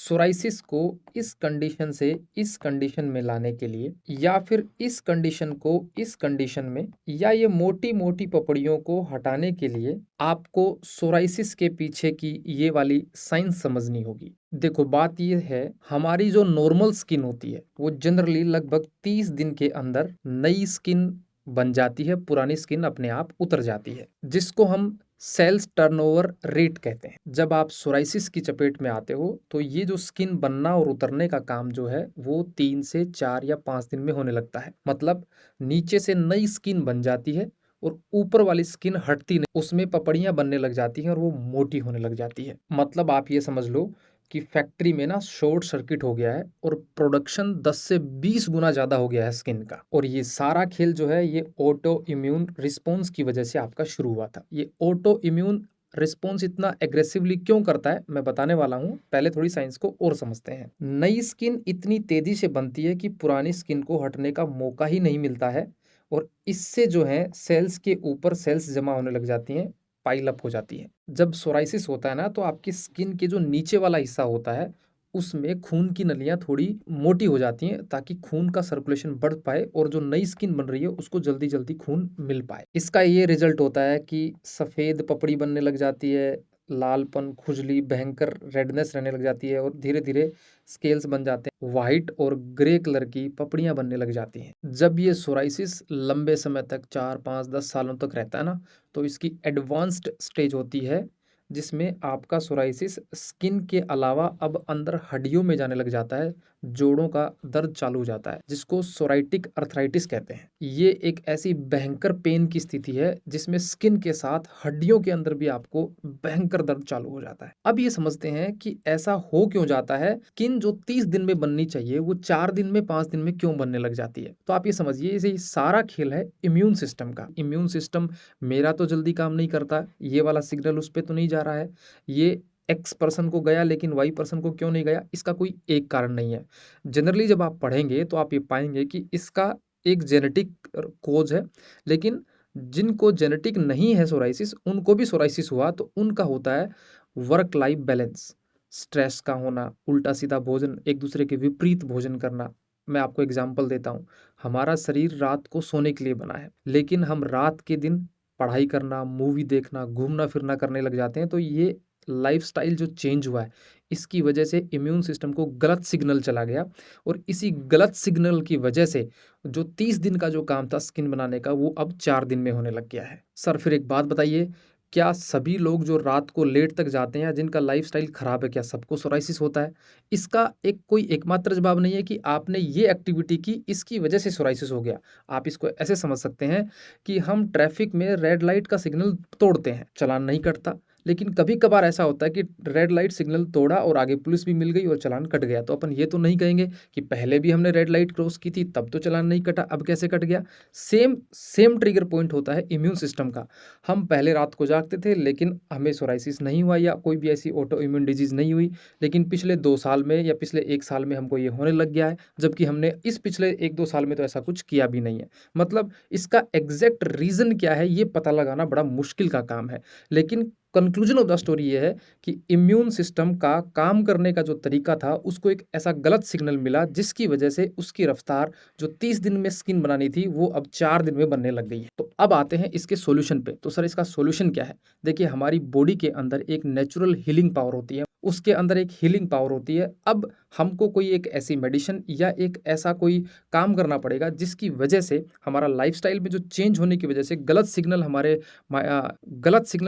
Psoriasis को इस condition से इस कंडीशन में लाने के लिए, या फिर इस कंडीशन को इस कंडीशन में, या ये मोटी मोटी पपड़ियों को हटाने के लिए आपको सोराइसिस के पीछे की ये वाली साइंस समझनी होगी। देखो, बात ये है, हमारी जो नॉर्मल स्किन होती है वो जनरली लगभग 30 दिन के अंदर नई स्किन बन जाती है, पुरानी स्किन अपने आप उतर जाती है, जिसको हम सेल्स टर्नओवर रेट कहते हैं। जब आप सोराइसिस की चपेट में आते हो तो ये जो स्किन बनना और उतरने का काम जो है वो 3 से 4 या 5 दिन में होने लगता है। मतलब नीचे से नई स्किन बन जाती है और ऊपर वाली स्किन हटती नहीं, उसमें पपड़ियां बनने लग जाती हैं और वो मोटी होने लग जाती है। मतलब आप ये समझ लो कि फैक्ट्री में ना शॉर्ट सर्किट हो गया है और प्रोडक्शन 10 से 20 गुना ज़्यादा हो गया है स्किन का। और ये सारा खेल जो है ये ऑटो इम्यून रिस्पॉन्स की वजह से आपका शुरू हुआ था। ये ऑटो इम्यून रिस्पॉन्स इतना एग्रेसिवली क्यों करता है मैं बताने वाला हूँ, पहले थोड़ी साइंस को और समझते हैं। नई स्किन इतनी तेजी से बनती है कि पुरानी स्किन को हटने का मौका ही नहीं मिलता है, और इससे जो है सेल्स के ऊपर सेल्स जमा होने लग जाती हैं, पाइल अप हो जाती है। जब सोराइसिस होता है ना तो आपकी स्किन के जो नीचे वाला हिस्सा होता है उसमें खून की नलियां थोड़ी मोटी हो जाती हैं ताकि खून का सर्कुलेशन बढ़ पाए और जो नई स्किन बन रही है उसको जल्दी जल्दी खून मिल पाए। इसका ये रिजल्ट होता है कि सफ़ेद पपड़ी बनने लग जाती है, लालपन, खुजली, भयंकर रेडनेस रहने लग जाती है और धीरे धीरे स्केल्स बन जाते हैं, वाइट और ग्रे कलर की पपड़ियां बनने लग जाती हैं। जब ये सोराइसिस लंबे समय तक 4, 5, 10 सालों तक रहता है ना तो इसकी एडवांस्ड स्टेज होती है जिसमें आपका सोराइसिस स्किन के अलावा अब अंदर हड्डियों में जाने लग जाता है, जोड़ों का दर्द चालू हो जाता है, जिसको सोराइटिक अर्थराइटिस कहते हैं। ये एक ऐसी भयंकर पेन की स्थिति है जिसमें स्किन के साथ हड्डियों के अंदर भी आपको भयंकर दर्द चालू हो जाता है। अब ये समझते हैं कि ऐसा हो क्यों जाता है, स्किन जो 30 दिन में बननी चाहिए वो 4 दिन में, 5 दिन में क्यों बनने लग जाती है। तो आप ये समझिए, ये सारा खेल है इम्यून सिस्टम का। इम्यून सिस्टम मेरा तो जल्दी काम नहीं करता, ये वाला सिग्नल उस पर तो नहीं जा रहा है, ये एक्स पर्सन को गया लेकिन वाई पर्सन को क्यों नहीं गया, इसका कोई एक कारण नहीं है। जनरली जब आप पढ़ेंगे तो आप ये पाएंगे कि इसका एक जेनेटिक कोज है, लेकिन जिनको जेनेटिक नहीं है सोराइसिस उनको भी सोराइसिस हुआ तो उनका होता है वर्क लाइफ बैलेंस, स्ट्रेस का होना, उल्टा सीधा भोजन, एक दूसरे के विपरीत भोजन करना। मैं आपको एग्जाम्पल देता हूँ, हमारा शरीर रात को सोने के लिए बना है लेकिन हम रात के दिन पढ़ाई करना, मूवी देखना, घूमना फिरना करने लग जाते हैं। तो ये लाइफस्टाइल जो चेंज हुआ है इसकी वजह से इम्यून सिस्टम को गलत सिग्नल चला गया, और इसी गलत सिग्नल की वजह से जो 30 दिन का जो काम था स्किन बनाने का वो अब 4 दिन में होने लग गया है। सर फिर एक बात बताइए, क्या सभी लोग जो रात को लेट तक जाते हैं या जिनका लाइफस्टाइल खराब है क्या सबको सोराइसिस होता है? इसका एक कोई एकमात्र जवाब नहीं है कि आपने ये एक्टिविटी की इसकी वजह से सोराइसिस हो गया। आप इसको ऐसे समझ सकते हैं कि हम ट्रैफिक में रेड लाइट का सिग्नल तोड़ते हैं, चालान नहीं कटता, लेकिन कभी कभार ऐसा होता है कि रेड लाइट सिग्नल तोड़ा और आगे पुलिस भी मिल गई और चालान कट गया। तो अपन ये तो नहीं कहेंगे कि पहले भी हमने रेड लाइट क्रॉस की थी तब तो चालान नहीं कटा, अब कैसे कट गया। सेम सेम ट्रिगर पॉइंट होता है इम्यून सिस्टम का। हम पहले रात को जागते थे लेकिन हमें सोराइसिस नहीं हुआ या कोई भी ऐसी ऑटो इम्यून डिजीज नहीं हुई, लेकिन पिछले 2 साल में या पिछले 1 साल में हमको ये होने लग गया है, जबकि हमने इस पिछले 1-2 साल में तो ऐसा कुछ किया भी नहीं है। मतलब इसका एग्जैक्ट रीज़न क्या है ये पता लगाना बड़ा मुश्किल का काम है, लेकिन कंक्लूजन ऑफ द स्टोरी ये है कि इम्यून सिस्टम का काम करने का जो तरीका था उसको एक ऐसा गलत सिग्नल मिला जिसकी वजह से उसकी रफ्तार जो 30 दिन में स्किन बनानी थी वो अब 4 दिन में बनने लग गई है। तो अब आते हैं इसके सॉल्यूशन पे। तो सर इसका सॉल्यूशन क्या है? देखिए, हमारी बॉडी के अंदर एक नेचुरल हीलिंग पावर होती है, उसके अंदर एक हीलिंग पावर होती है। अब हमको कोई एक ऐसी मेडिसिन या एक ऐसा कोई काम करना पड़ेगा जिसकी वजह से हमारा लाइफस्टाइल में जो चेंज होने की वजह से गलत सिग्नल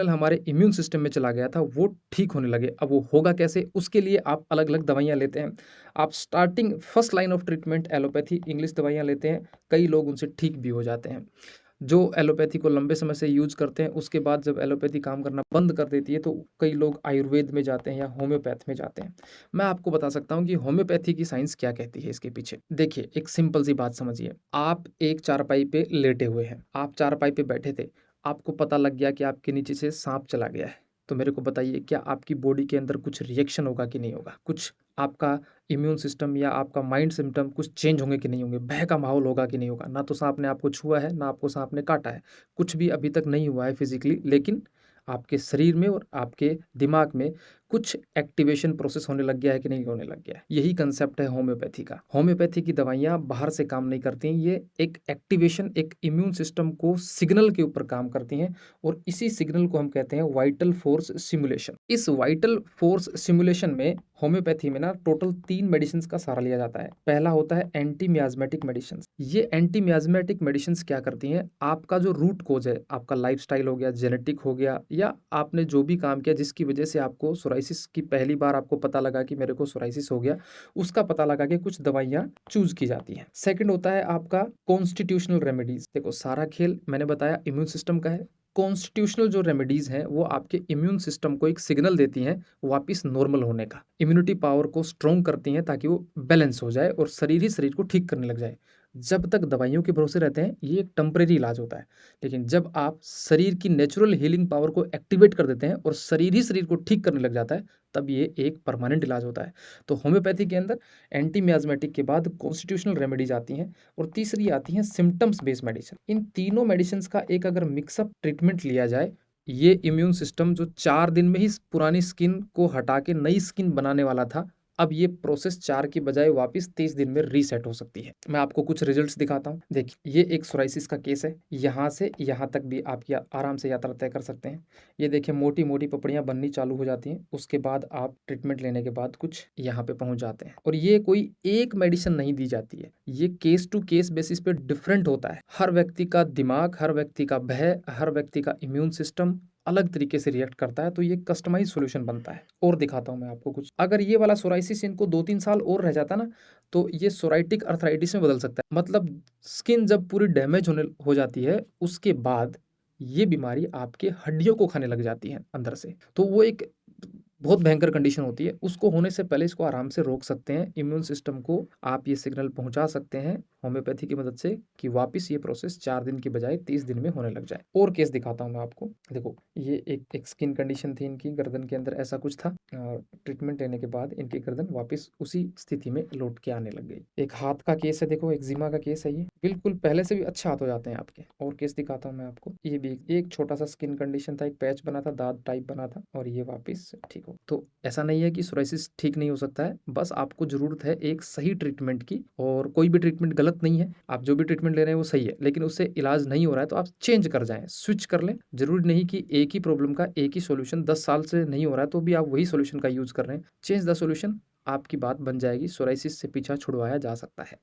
हमारे इम्यून सिस्टम में चला गया था वो ठीक होने लगे। अब वो होगा कैसे? उसके लिए आप अलग अलग दवाइयाँ लेते हैं। आप starting first line of treatment allopathy English दवाइयाँ लेते हैं, कई लोग उनसे ठीक भी हो जाते हैं। जो एलोपैथी को लंबे समय से यूज करते हैं उसके बाद जब एलोपैथी काम करना बंद कर देती है तो कई लोग आयुर्वेद में जाते हैं या होम्योपैथ में जाते हैं। मैं आपको बता सकता हूँ कि होम्योपैथी की साइंस क्या कहती है इसके पीछे। देखिए, एक सिंपल सी बात समझिए, आप एक चारपाई पे लेटे हुए हैं, आप चारपाई पे बैठे थे, आपको पता लग गया कि आपके नीचे से सांप चला गया है। तो मेरे को बताइए, क्या आपकी बॉडी के अंदर कुछ रिएक्शन होगा कि नहीं होगा? कुछ आपका इम्यून सिस्टम या आपका माइंड सिम्टम कुछ चेंज होंगे कि नहीं होंगे? भय का माहौल होगा कि नहीं होगा? ना तो सांप ने आपको छुआ है, ना आपको सांप ने काटा है, कुछ भी अभी तक नहीं हुआ है फिजिकली, लेकिन आपके शरीर में और आपके दिमाग में कुछ एक्टिवेशन प्रोसेस होने लग गया है कि नहीं होने लग गया है। यही कंसेप्ट है होम्योपैथी का। होम्योपैथी की दवाइयाँ बाहर से काम नहीं करती हैं, ये एक एक्टिवेशन, एक इम्यून सिस्टम को सिग्नल के ऊपर काम करती हैं और इसी सिग्नल को हम कहते हैं वाइटल फोर्स सिमुलेशन। इस वाइटल फोर्स सिमुलेशन में होम्योपैथी में ना टोटल 3 मेडिसिन का सहारा लिया जाता है। पहला होता है एंटी मियाज्मेटिक मेडिसिन। ये एंटी मियाज्मेटिक मेडिसिन क्या करती हैं, आपका जो रूट कोज है, आपका लाइफस्टाइल हो गया, जेनेटिक हो गया, या आपने जो भी काम किया जिसकी वजह से आपको सोराइसिस की पहली बार आपको पता लगा कि मेरे को सोराइसिस हो गया, उसका पता लगा के कुछ दवाइयाँ चूज की जाती हैं। सेकंड होता है आपका कॉन्स्टिट्यूशनल रेमेडीज। देखो सारा खेल मैंने बताया इम्यून सिस्टम का है। कॉन्स्टिट्यूशनल जो रेमेडीज हैं वो आपके इम्यून सिस्टम को एक सिग्नल देती हैं वापस नॉर्मल होने का, इम्यूनिटी पावर को स्ट्रॉन्ग करती हैं ताकि वो बैलेंस हो जाए और शरीर ही शरीर को ठीक करने लग जाए। जब तक दवाइयों के भरोसे रहते हैं ये एक टेम्परेरी इलाज होता है, लेकिन जब आप शरीर की नेचुरल हीलिंग पावर को एक्टिवेट कर देते हैं और शरीर ही शरीर को ठीक करने लग जाता है, तब ये एक परमानेंट इलाज होता है। तो होम्योपैथी के अंदर एंटी मियाज्मेटिक के बाद कॉन्स्टिट्यूशनल रेमेडीज आती हैं और तीसरी आती हैं सिम्टम्स बेस्ड मेडिसिन। इन तीनों मेडिसिन का एक अगर मिक्सअप ट्रीटमेंट लिया जाए, ये इम्यून सिस्टम जो 4 दिन में ही पुरानी स्किन को हटा के नई स्किन बनाने वाला था, अब ये प्रोसेस 4 की बजाय वापस 30 दिन में रीसेट हो सकती है। मैं आपको कुछ रिजल्ट्स दिखाता हूँ। देखिए ये एक सोराइसिस का केस है, यहाँ से यहाँ तक भी आप आराम से यात्रा तय कर सकते हैं। ये देखिए मोटी मोटी पपड़ियाँ बननी चालू हो जाती हैं, उसके बाद आप ट्रीटमेंट लेने के बाद कुछ यहाँ पे पहुँच जाते हैं। और ये कोई एक मेडिसिन नहीं दी जाती है, ये केस टू केस बेसिस पे डिफरेंट होता है। हर व्यक्ति का दिमाग, हर व्यक्ति का भय, हर व्यक्ति का इम्यून सिस्टम अलग तरीके से रिएक्ट करता है, तो ये कस्टमाइज सॉल्यूशन बनता है। और दिखाता हूँ मैं आपको कुछ। अगर ये वाला सोराइसिस इनको 2-3 साल और रह जाता ना, तो ये सोराइटिक अर्थराइटिस में बदल सकता है। मतलब स्किन जब पूरी डैमेज होने हो जाती है, उसके बाद ये बीमारी आपके हड्डियों को खाने लग जाती है अंदर से। तो वो एक बहुत भयंकर कंडीशन होती है। उसको होने से पहले इसको आराम से रोक सकते हैं। इम्यून सिस्टम को आप ये सिग्नल पहुंचा सकते हैं होम्योपैथी की मदद से कि वापस ये प्रोसेस 4 दिन की बजाय 30 दिन में होने लग जाए। और केस दिखाता हूँ मैं आपको। देखो ये एक स्किन कंडीशन थी, इनकी गर्दन के अंदर ऐसा कुछ था और ट्रीटमेंट लेने के बाद इनकी गर्दन वापस उसी स्थिति में लौट के आने लग गई। एक हाथ का केस है, देखो एक्जिमा का केस है, ये बिल्कुल पहले से भी अच्छे हाथ हो जाते हैं आपके। और केस दिखाता हूँ मैं आपको। ये भी एक छोटा सा स्किन कंडीशन था, एक पैच बना था, दाद टाइप बना था, और ये वापस ठीक हो। तो ऐसा नहीं है कि सोराइसिस ठीक नहीं हो सकता है, बस आपको जरूरत है एक सही ट्रीटमेंट की। और कोई भी ट्रीटमेंट गलत नहीं है, आप जो भी ट्रीटमेंट ले रहे हैं वो सही है, लेकिन उससे इलाज नहीं हो रहा है तो आप चेंज कर जाएं, स्विच कर लें। जरूरी नहीं कि एक ही प्रॉब्लम का एक ही सॉल्यूशन 10 साल से नहीं हो रहा है तो भी आप वही सॉल्यूशन का यूज कर रहे हैं। चेंज द सॉल्यूशन, आपकी बात बन जाएगी, सोराइसिस से पीछा छुड़वाया जा सकता है।